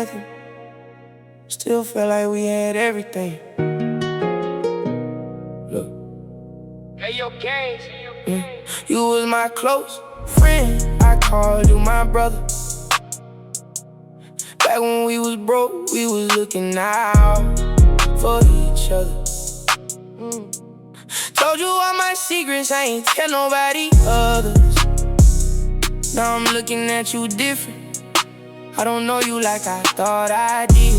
nothing. Still felt like we had everything. Look. Hey, yo, gang. Yeah. You was my close friend, I called you my brother. Back when we was broke, we was looking out for each other. Told you all my secrets, I ain't tell nobody others. Now I'm looking at you different. I don't know you like I thought I did.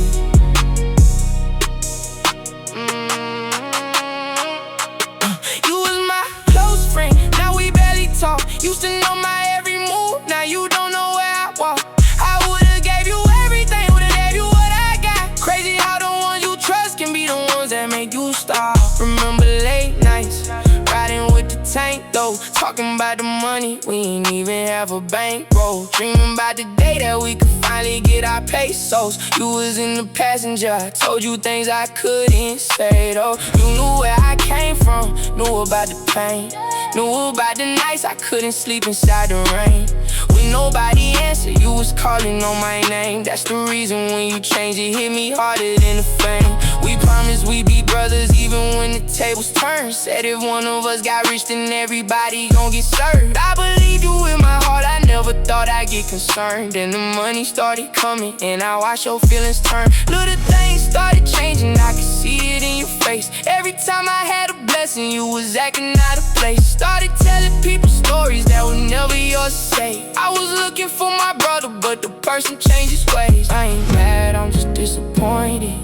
You was my close friend, now we barely talk. Used to know my every move, now you don't know where I walk. I would've gave you everything, would've gave you what I got. Crazy how the ones you trust can be the ones that make you stop. Remember late nights, riding with the tank though, talking about the money, we ain't even have a bankroll. Dreaming about the day that we could finally get our pesos. You was in the passenger, I told you things I couldn't say though. You knew where I came from, knew about the pain, knew about the nights I couldn't sleep inside the rain. When nobody answered, you was calling on my name. That's the reason when you changed, it hit me harder than the fame. We promised we'd be brothers even when the tables turned. Said if one of us got rich, then everybody gon' get served. I believed you with my heart, I never thought I'd get concerned. Then the money started coming, and I watched your feelings turn. Little things started changing, I could see it in your face. Every time I had a blessing, you was acting out of place. Started telling people stories that were never yours to say. I was looking for my brother, but the person changed his ways. I ain't mad, I'm just disappointed.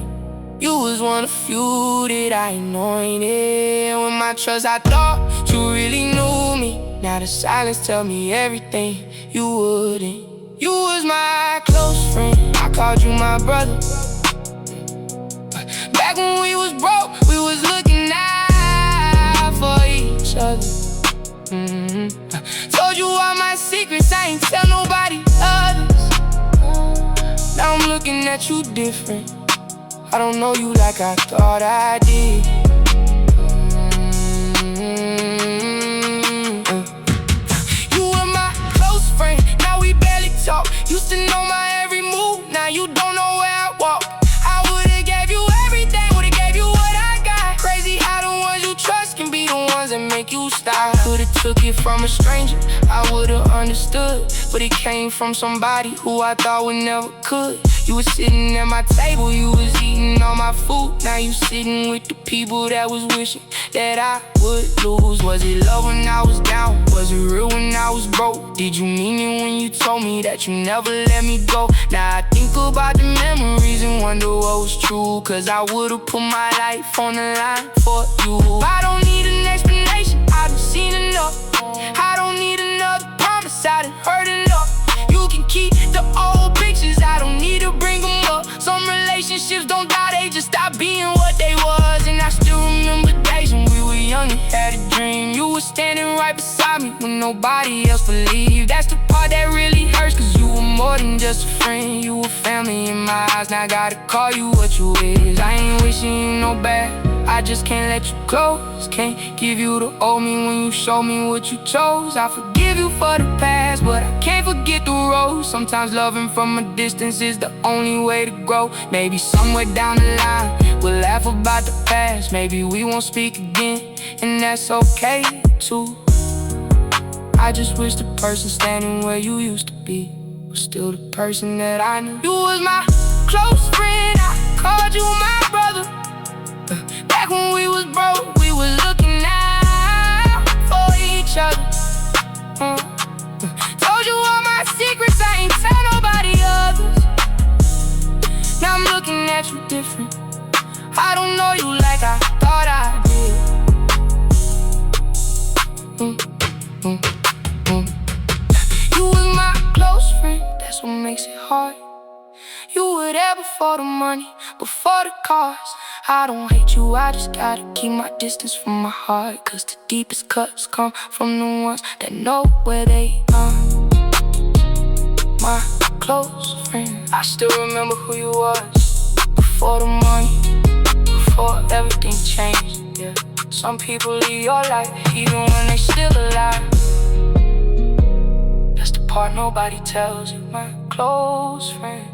You was one of few that I anointed. With my trust, I thought you really knew me. Now the silence tell me everything you wouldn't. You was my close friend, I called you my brother. Back when we was broke, we was looking out for each other. Told you all my secrets, I ain't tell nobody others. Now I'm looking at you different. I don't know you like I thought I did. You were my close friend, now we barely talk. Used to know my every move, now you don't know where I walk. I would've gave you everything, would've gave you what I got. Crazy how the ones you trust can be the ones that make you stop. Could've took it from a stranger, I would've understood. But it came from somebody who I thought would never could. You was sitting at my table, you was eating all my food. Now you sitting with the people that was wishing that I would lose. Was it love when I was down? Was it real when I was broke? Did you mean it when you told me that you never let me go? Now I think about the memories and wonder what was true. Cause I would've put my life on the line for you. I don't need an explanation, I done seen enough. I don't need another promise, I done heard enough. You can keep the old pictures, I don't need to bring them up. Some relationships don't die, they just stop being what they was. And I still remember days when we were young and had a dream. You were standing right beside me when nobody else believed. That's the part that really hurts, cause you were more than just a friend. You were family in my eyes, now I gotta call you what you is. I ain't wishing you no bad, I just can't let you close. Can't give you the old me when you show me what you chose. I forgive you for the past, but I can't forget the road. Sometimes loving from a distance is the only way to grow. Maybe somewhere down the line we'll laugh about the past. Maybe we won't speak again, and that's okay too. I just wish the person standing where you used to be was still the person that I knew. You was my close friend, I called you my brother. Back when we was broke, we was looking out for each other. Told you all my secrets, I ain't tell nobody others. Now I'm looking at you different. I don't know you like I thought I did. You was my close friend, that's what makes it hard. You were there before the money, before the cars. I don't hate you, I just gotta keep my distance from my heart. Cause the deepest cuts come from the ones that know where they are. My close friend, I still remember who you was. Before the money, before everything changed, yeah. Some people leave your life even when they still alive. That's the part nobody tells you, my close friend.